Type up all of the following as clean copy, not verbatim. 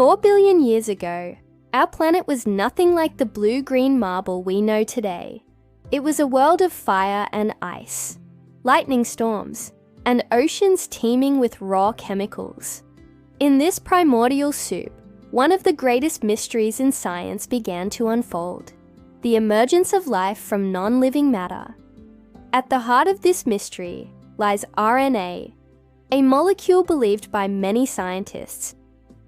4 billion years ago, our planet was nothing like the blue-green marble we know today. It was a world of fire and ice, lightning storms, and oceans teeming with raw chemicals. In this primordial soup, one of the greatest mysteries in science began to unfold: the emergence of life from non-living matter. At the heart of this mystery lies RNA, a molecule believed by many scientists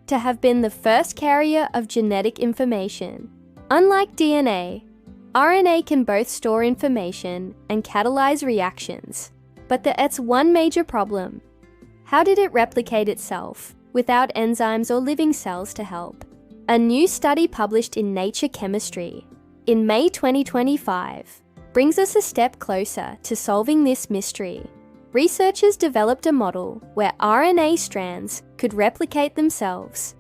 to have been the first carrier of genetic information. Unlike DNA, RNA can both store information and catalyze reactions, but there's one major problem. How did it replicate itself without enzymes or living cells to help? A new study published in Nature Chemistry in May 2025 brings us a step closer to solving this mystery. Researchers developed a model where RNA strands could replicate themselves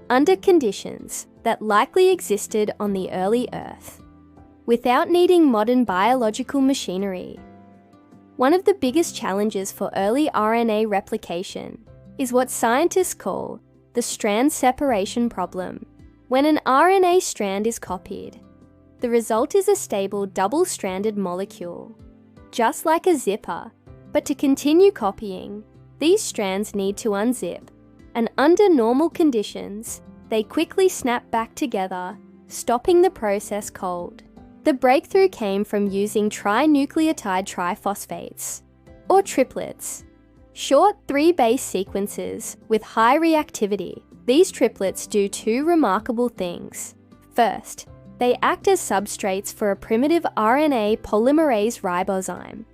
under conditions that likely existed on the early Earth, without needing modern biological machinery. One of the biggest challenges for early RNA replication is what scientists call the strand separation problem. When an RNA strand is copied, the result is a stable double-stranded molecule, just like a zipper. But to continue copying, these strands need to unzip, and under normal conditions, they quickly snap back together, stopping the process cold. The breakthrough came from using trinucleotide triphosphates, or triplets, short 3-base sequences with high reactivity. These triplets do two remarkable things. First, they act as substrates for a primitive RNA polymerase ribozyme,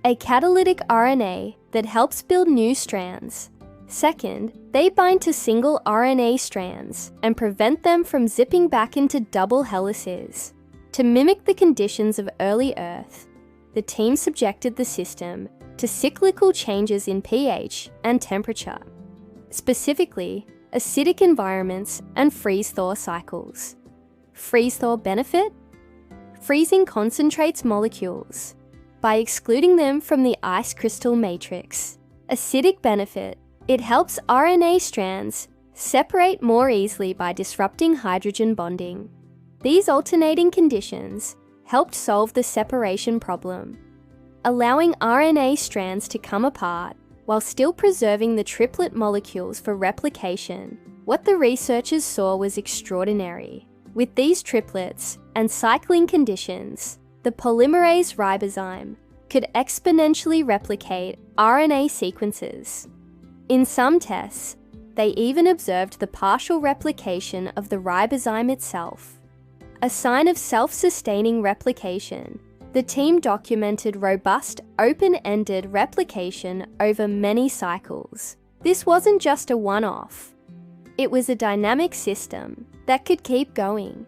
a catalytic RNA that helps build new strands. Second, they bind to single RNA strands and prevent them from zipping back into double helices. To mimic the conditions of early Earth, the team subjected the system to cyclical changes in pH and temperature, specifically acidic environments and freeze-thaw cycles. Freeze-thaw benefit? Freezing concentrates molecules by excluding them from the ice crystal matrix. Acidic benefit: it helps RNA strands separate more easily by disrupting hydrogen bonding. These alternating conditions helped solve the separation problem, allowing RNA strands to come apart while still preserving the triplet molecules for replication. What the researchers saw was extraordinary. With these triplets and cycling conditions, the polymerase ribozyme could exponentially replicate RNA sequences. In some tests, they even observed the partial replication of the ribozyme itself. A sign of self-sustaining replication, the team documented robust, open-ended replication over many cycles. This wasn't just a one-off. It was a dynamic system that could keep going,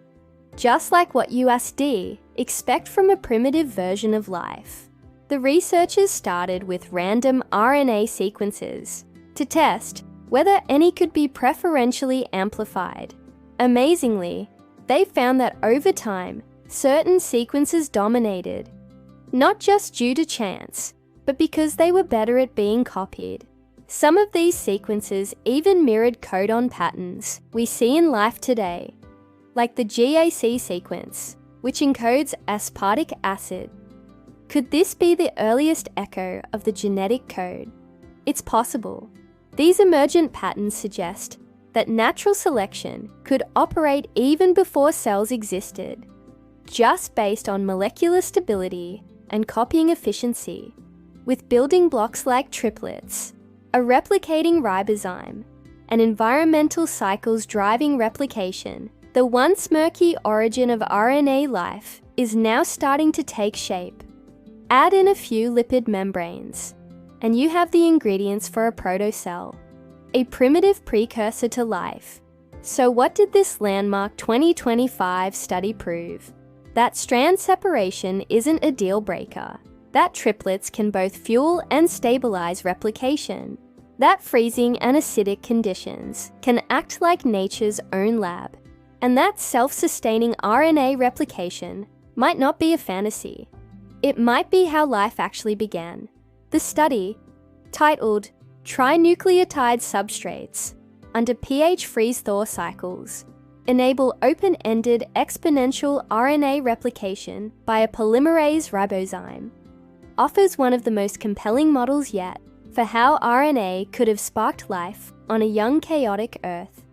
just like what USD expect from a primitive version of life. The researchers started with random RNA sequences to test whether any could be preferentially amplified. Amazingly, they found that over time, certain sequences dominated, not just due to chance, but because they were better at being copied. Some of these sequences even mirrored codon patterns we see in life today, like the GAC sequence, which encodes aspartic acid. Could this be the earliest echo of the genetic code? It's possible. These emergent patterns suggest that natural selection could operate even before cells existed, just based on molecular stability and copying efficiency. With building blocks like triplets, a replicating ribozyme, and environmental cycles driving replication, the once murky origin of RNA life is now starting to take shape. Add in a few lipid membranes, and you have the ingredients for a protocell, a primitive precursor to life. So what did this landmark 2025 study prove? That strand separation isn't a deal breaker. That triplets can both fuel and stabilize replication. That freezing and acidic conditions can act like nature's own lab. And that self-sustaining RNA replication might not be a fantasy. It might be how life actually began. The study, titled Trinucleotide Substrates, under pH freeze-thaw cycles, enable open-ended exponential RNA replication by a polymerase ribozyme, offers one of the most compelling models yet for how RNA could have sparked life on a young chaotic Earth.